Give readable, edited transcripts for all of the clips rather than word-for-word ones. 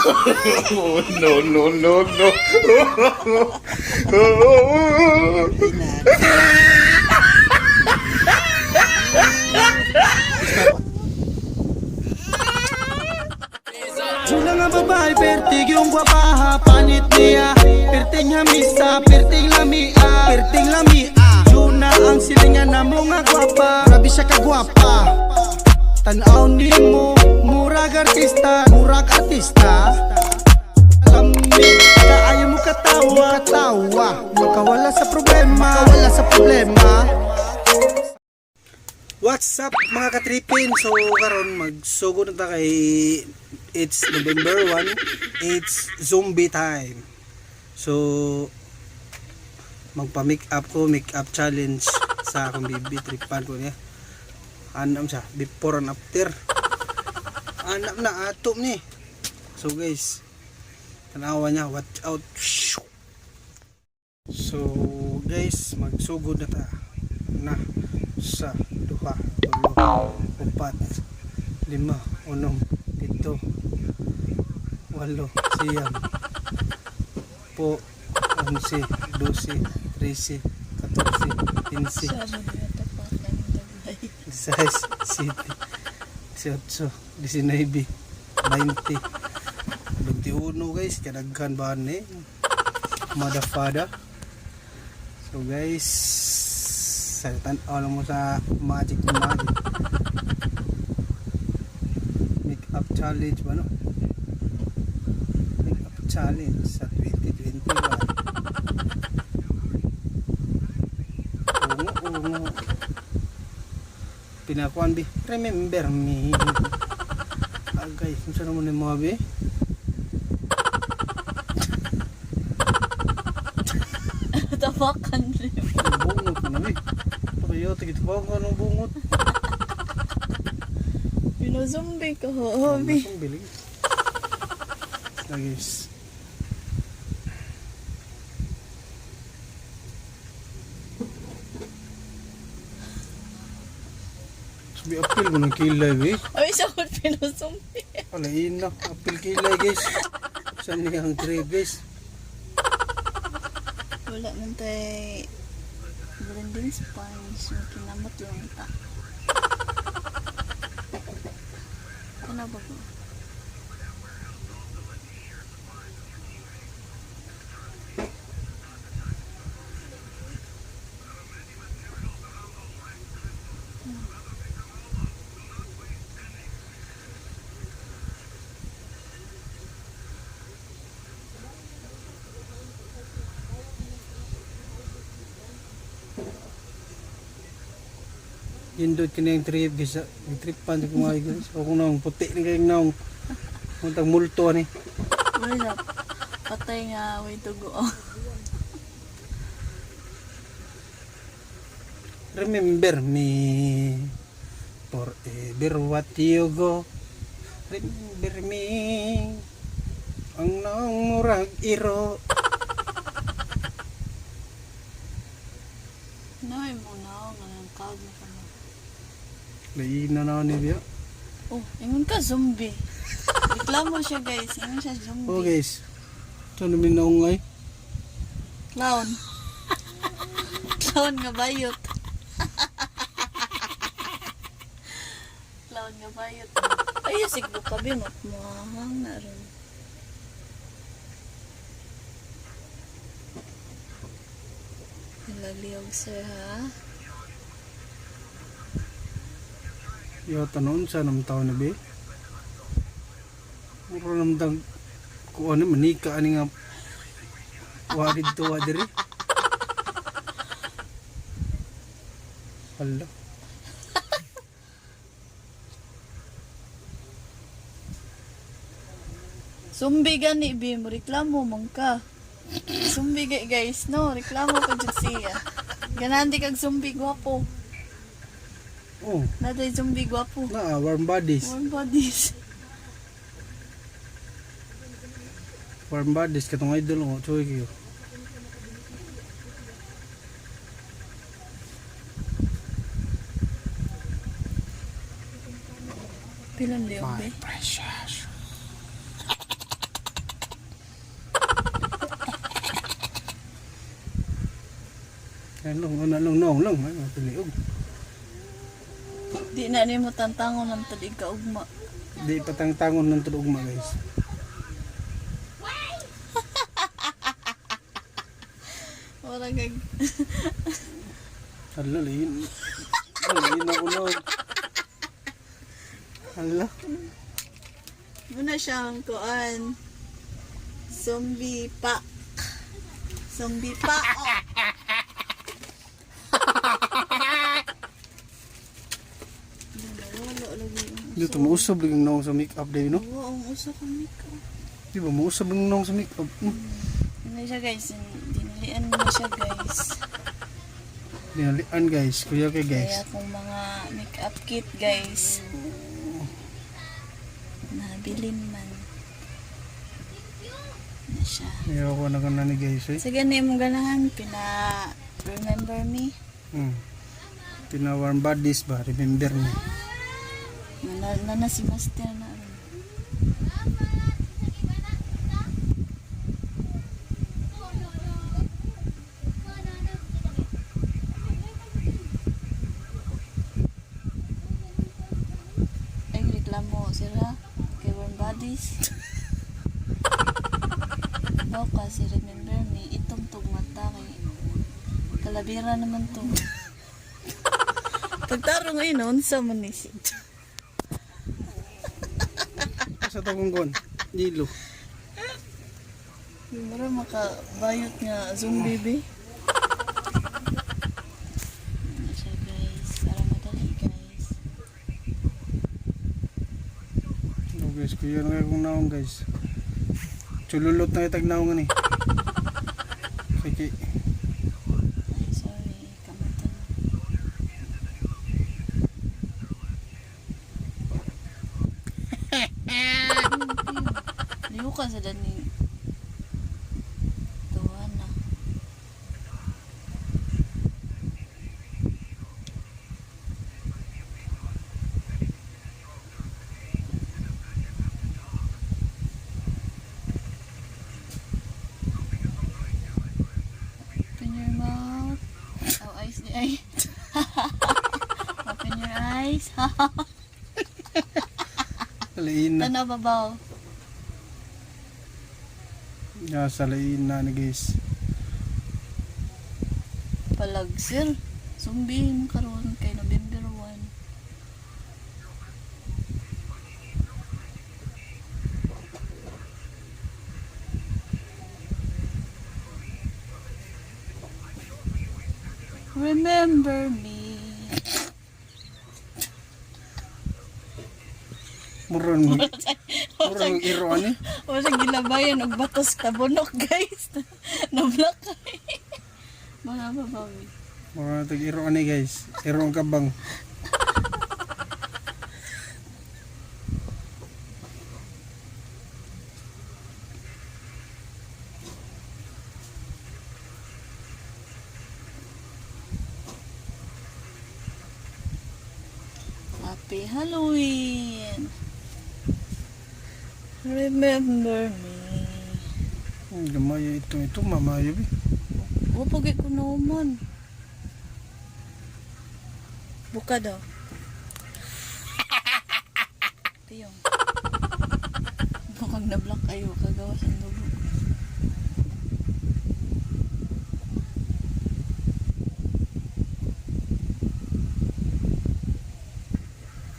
No, no, no, no. Sila nga babae, pertig yung guwapaha, panit niya. Perting hamisa, perting lamia, perting lamia. Juna ang silingan na mga gwapa, grabe siya kagwapa. Tanaw ni mo, murag artista, murag artista. Lamig ka, ayaw mo katawa, katawa. Makawala sa problema, makawala sa problema. What's up mga katripin? So karon magsugod na ta kay it's November 1, it's zombie time. So magpa-make up ko, make up challenge sa akong bibi tripan ko niya. Anam siya before and after. Anam na ato ni. So guys, tanawa niya, watch out. So guys, magsugod na ta na sa duha, tulo, upat, lima, unom, pito, walo, siyam, po, 11, 12, 13, 14, 15, 16, 17, 18, 19, 20, 21 guys, kadaghan ba ni madafada. So guys, tanaw mo sa magic make up challenge ba no? Make up challenge sa 2021. Ungo pinakuan bi, remember me. Agay, kung saan mo na mga bi? Tapakan rin. Bungot mo na bi. Kaya tigit pa ako anong bungot. Zombie ko, hobi. Zombie lagi. Guys. Sabi apil mo ng kilay eh. Ay, sakot zombie. Alain na, apil kilay guys. Saan niya ang tray guys? Wala man tayo blending sponge. Kinamot lang ta. Ano ba ko? Indot ka na yung trip guys. Yung tripan ko mga guys. O kung naong puti na kayong naong muntang multo ni. Wala. Patay nga, way to go. Remember me forever what you go. Remember me ang naong murag iro. Nay mo na, ngayon kag na ka na. Lain na niya. Oh, ingon ka zombie. Reklamo siya guys, ingon siya zombie. Oh guys. Ito namin naungay. Clown. Clown nga bayot. Clown nga bayot. Ay, sigbo ka binot mo. Hang na rin. Nalaliog sir ha. Yata noon sa nam taon na be. Muro namdang kung ano manika ani nga warid to wadiri. Hala. Zombie gani bi mo reklamo man ka. Zombie guys no, reklamo ka jud siya. Ganan di kag zombie gwapo. Oh, Naday zombie gwapo. na warm bodies. Warm bodies. Warm bodies katong idol mo choy kayo. Pilan liog My be? precious. Nong. Ay, piliog. Di na ni mo tantangon ng tulig ka ugma. Di patang-tangon ng tulugma guys. Wala kag Hala, lain. Lain na unog. Hala. muna siyang kuan. Zombie pa. Zombie pa. Wala lagi. Dito mausab lang naong sa make-up day, no? Oo, ang usa ko nito. Di ba mausab lang naong sa make-up? Ano siya guys, dinalian mo siya guys. Dinalian guys, kuya kay guys. Kaya kung mga makeup kit guys, nabilin man. Na siya. Ayaw ko na ni guys eh. Sige na yung ganahan, remember me? Pina-warm bodies ba? Remember me. Na si Master na. Ay, reklamo sila kay warm bodies. No, kasi remember me, itong tugmata kay kalabira naman to. Pagtaro ngayon, sa manis. Sa tagonggon, dilo. Mara makabayot nga zombie be. Ano siya guys, para madali guys. No guys, kuya na kung naong guys. Chululot na itag naong ni. Sige. Ay, sorry, kamatan. Liyo ka sa dani. Duha na. Open your mouth. Oh, eyes di ay. Open your eyes. Lain na. Tanaw babaw. Sa lain na ni guys. Palagsir. Zumbihin karon kay November 1. Remember me. Murang iro ani. Wala gilabayan og batos tabunok guys. Na-block kay. Mga babawi. Murang tag iro ani guys. Iro ang kabang. Happy Halloween. Remember me. Gamayo ito mamayo bi. Upagay ko naman. Buka daw. Tiyong. Bukag na-block kayo. Kagawa sa dugo.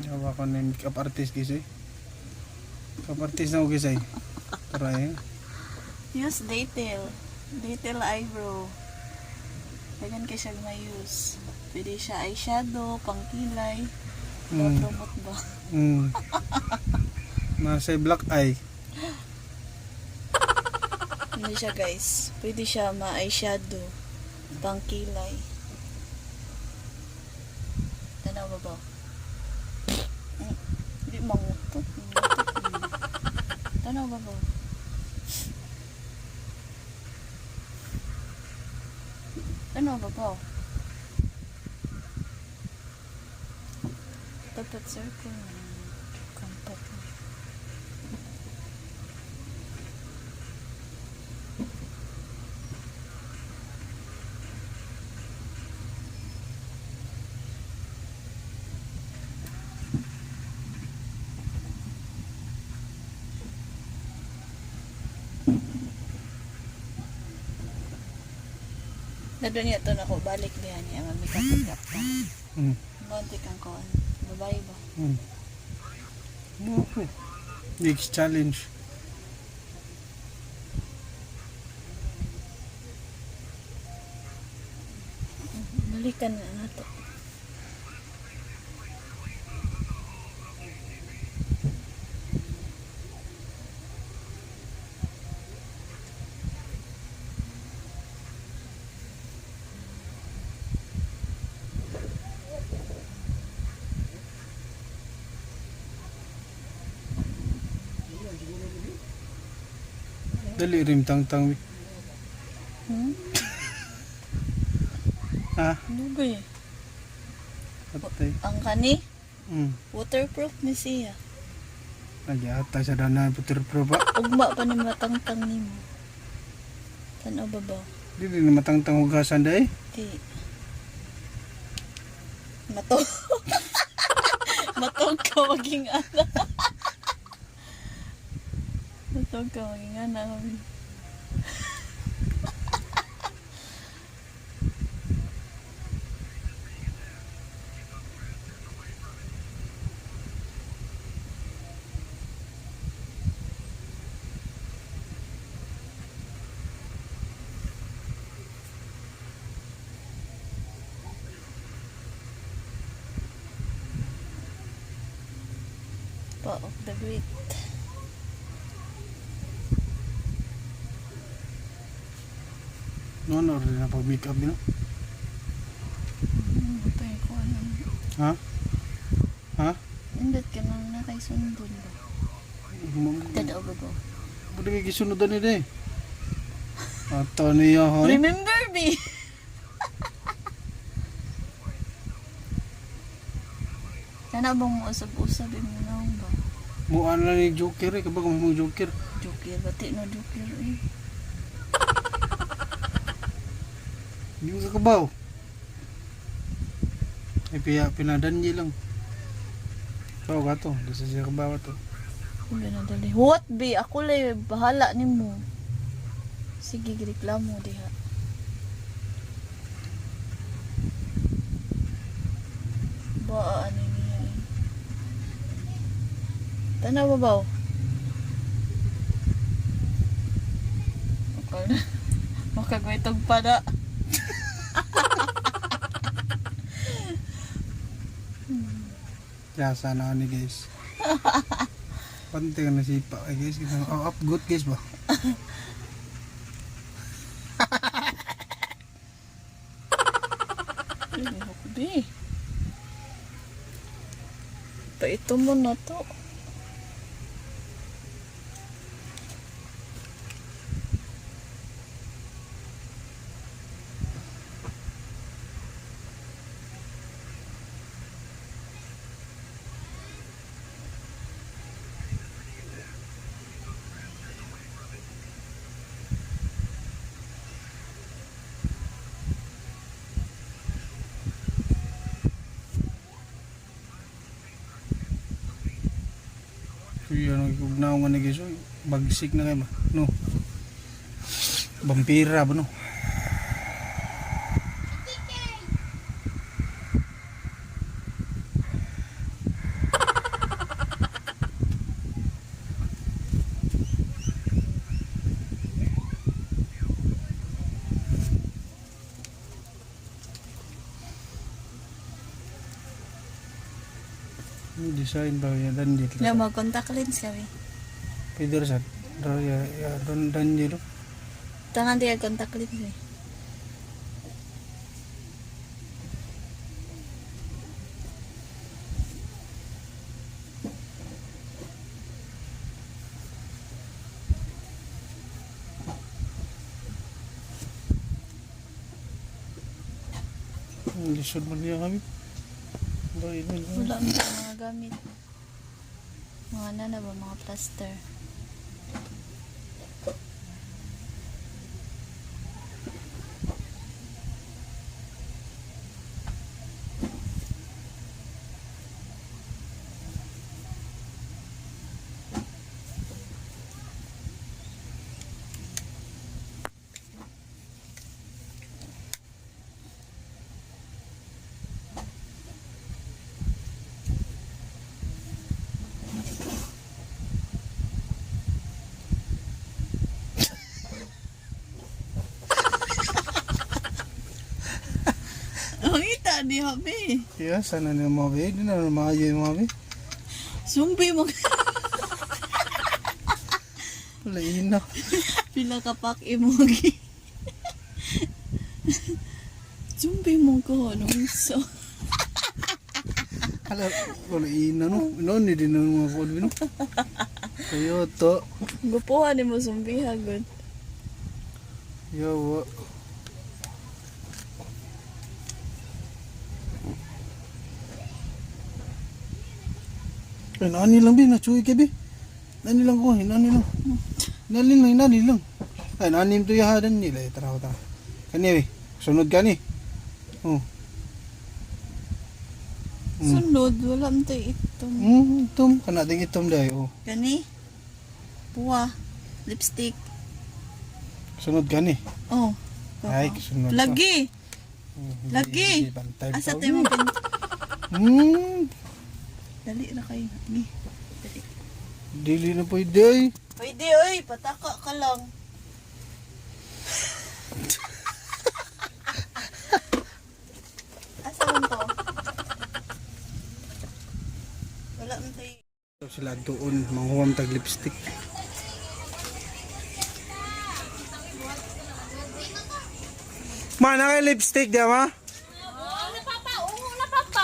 Yawa ko na makeup artist guys eh. Makeup artist na ko guys eh. Tara eh. Use detail. Detail eyebrow. Dagan kay siya may-use. Pwede siya eyeshadow, pangkilay. Promote ba? Nasa black eye. Hindi siya guys. Pwede siya ma-eyeshadow, pangkilay. Tanaw ba ba? Hindi mangutot. Tanaw ba ba? Ano ba ba? Dapat circle. Compact. Dado niya to na ko balik diyan niya magmikapagap ka. Hmm. Monti kang kuan. Babae ba? Hmm. Okay. Next challenge. Balikan na nato. Dali rim tang-tang. Hmm? Ha? Lugay. Patay. Ang kani, Hmm. waterproof ni siya. Nagyata sa dana putir pro ba? Ugma pa ni matangtang nimo. Tanaw ba ba? Dili na matang-tang hugasan day. Di. Matog. Matog ka maging ana. Matog ka maging ana. Pa of the great. No, rin na pag-make up, no? Patay ko ano. Ha? Ha? Indot ka nang nakay sunod ba? Tanaw ba ba? Buti may gisunodan ni day. Ato niya, hoy. Remember me! Kana bang usab-usab mo na ba? Muan lang ni Joker eh. Kapag mo Joker. Joker, bati na joker eh. Hindi mo kakabaw. Ay, pinadanji lang. So, gato. Dasa siya kabaw to. Hindi na dali. What be? Ako lang bahala ni mo. Sige, reklamo diha. Ba, ano niya eh. Tanaw ba ba? Makagwitog pa na. Kaya sana ni guys. Pante ka nasipa ay guys. Oh, up good guys ba? Be. Pa ito mo na to. Kuya, nagugnaw nga ni guys. Bagsik na kayo ba? No. Vampira ba no? Yung design ba yan? Dandit Na lang. mag-contact lens kami. Pwede rin sa dandit ro. Tangan dia contact lens eh. Lisod mo niya kami. Wala mo sa mga gamit. Mga nana ba, mga plaster. ni Habi. Yeah, sana na mga be. Di na maayo yung mga be. Zombie mo. Lain na. Pila ka pak emoji. Zombie mo ko nung so. Hala, lain na no. Noon din na mga food no. Kayo to. Gupuhan ni mo zombie hagod. Yawa. Ay, nani lang be, nachuy ka be. Nani lang ko, nani lang. Nani lang. Ay, nanim to yahadan nila. Tara. Kani be, sunod ka ni. Oh. Sunod, wala man tayo itom. Itom. Kanating itom dahi, oh. Gani? Puwa. Lipstick. Sunod ka ni. Oh. Ay, sunod ka. Lagi. Lagi. Hindi bantay Asa pa. tayo mo pin... Dali na kayo. Ni. Dali. Dili na pwede ay. Pwede, oy. Pataka ka lang. Asa man to? Wala man tayo. Sila doon, manghuwam tag lipstick. Mana kay lipstick dia ma? Na papa, ungo na papa.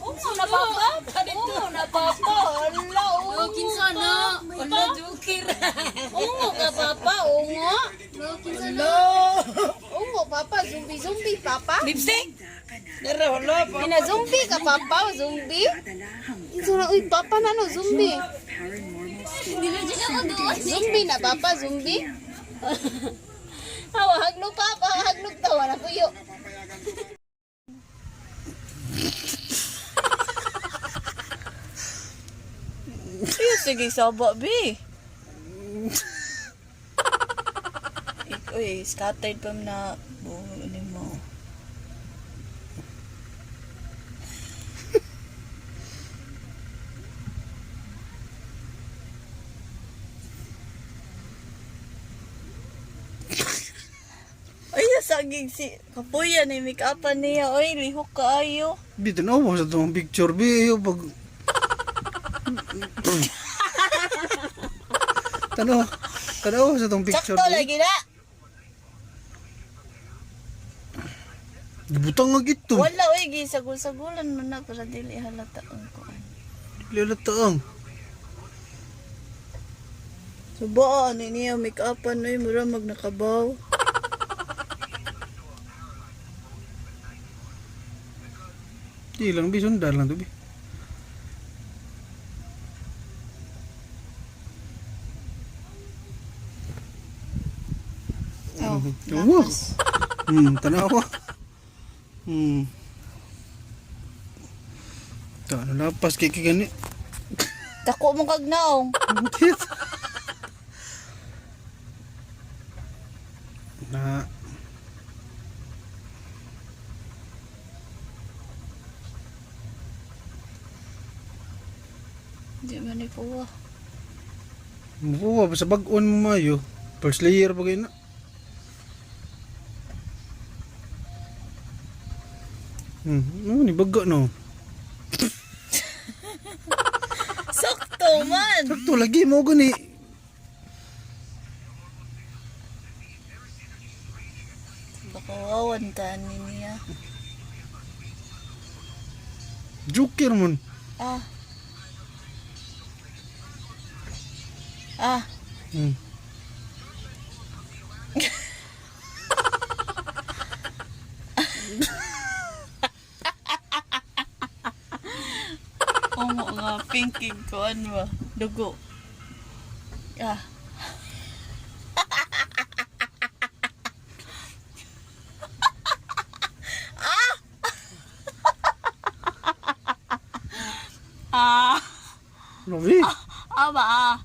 Ungo na papa. Ungo na papa. Ala, ungo. Kinsa na? Ala, dukir. Ungo ka papa, ungo. Ala. Ungo papa, zombie papa. Lipstick? Dara wala pa. Ina zombie ka papa, zombie? Insura uy papa na no zombie. Zombie na papa, zombie. Hawa haglog papa, haglog tawa na kuyo. Sige, saba, be. Uy, scattered pa na buo ni mo. Ay, saging si kapuya ni make-upan niya. Oy, lihok kaayo. Bito na ako sa itong picture be. Yo, pag... Tanaw sa itong picture Sakto be. lagi na. Butang nga ito. Wala, oy, gisagul-sagulan mo na para dili halata ang kuan. Lilataang. Subo, ani niya make-upan oy, mura magnakabaw. Di lang be, sundar lang to be. Oh, Oo. lakas. Tanawa. Ano lapas kay gani. Dako mo kag naong. Na Di man ni puwa. Mukuha pa sa bag-on mo mayo. First layer pa kayo na. Ni baga no. Sakto man. Sakto lagi mo gani. Baka wawan ta ni niya. Joker mon. Ah. Ah. Omo nga pinking ko ano ba? Dugo. Ah. Ah. Labi. Aba ah.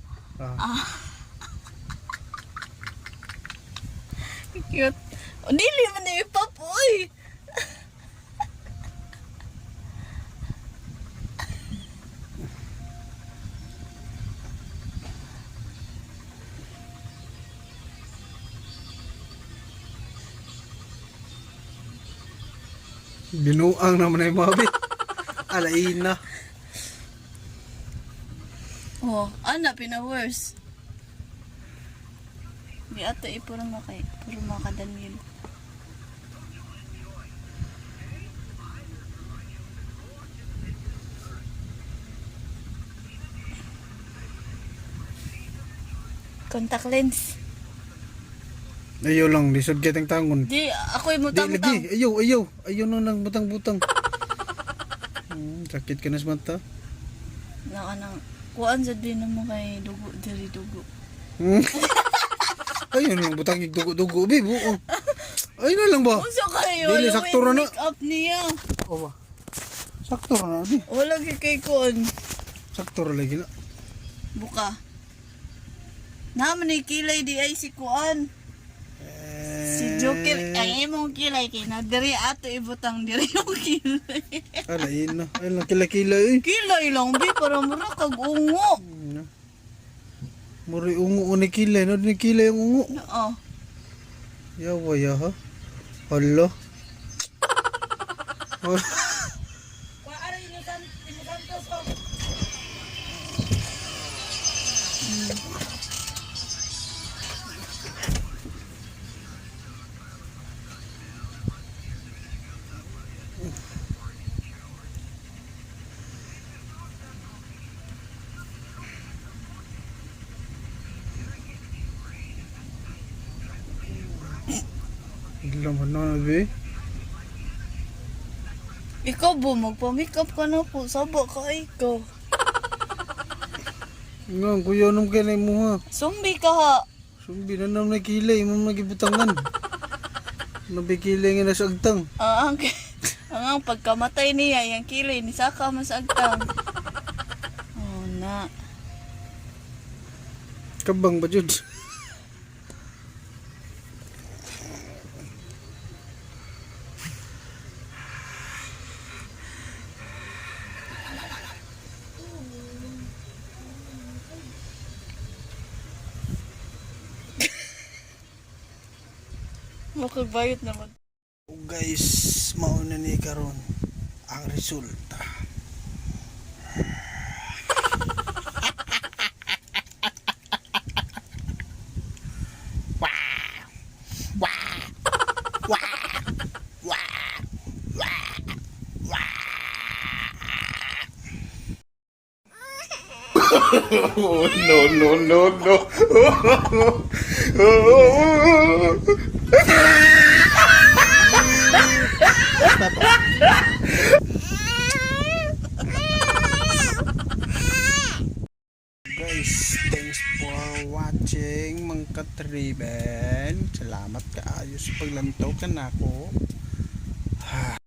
Cute. Oh, dili man ni papoy. Binuang naman ay mabit. Alain na. Oh, ana pina-worse. Di ato puro makadanil. Contact lens. Ayaw lang, lisod kitang tangon. Di, ako'y Di mutang-mutang. lagi, ayaw nang nang butang-butang. Sakit ka na sa mata. Anang, kuan sa din mo kay dugo, diri dugo. Ayaw nang butang dugo-dugo, babe. Ayun na lang ba? Unsa kayo? Dili, sakto ra na. Make up niya. O ba? Sakto ra na, di. Wala kay kuan. Sakto ra lagi na. Buka. Naman ni kilay di ay si kuan. Si Joker, ay imong kilay kay na diri ato ibutang diri yung kilay. Alain na. Ayun lang, kila-kila eh. Kilay lang bi para mura kag ungo. Muri ungo ni kilay, no? Ni kilay yung ungo. Oo. Yawa ya ha. Hala. Laman na be. Ikaw bo magpa-makeup ka na po. Saba ka ikaw. Nga, kuya nung kanay mo ha. Sumbi ka ha. Sumbi na nang nakilay, mo magibutangan. Nabikilay nga na sa agtang. Ang pagkamatay niya, yung kilay ni saka masagtang. Oh na. Kabang ba jud? Makagbayot naman. Guys, mauna ni karon ang resulta. Oh, no. Guys, thanks for watching mga katriben. Salamat kaayo sa paglantaw ka na ako.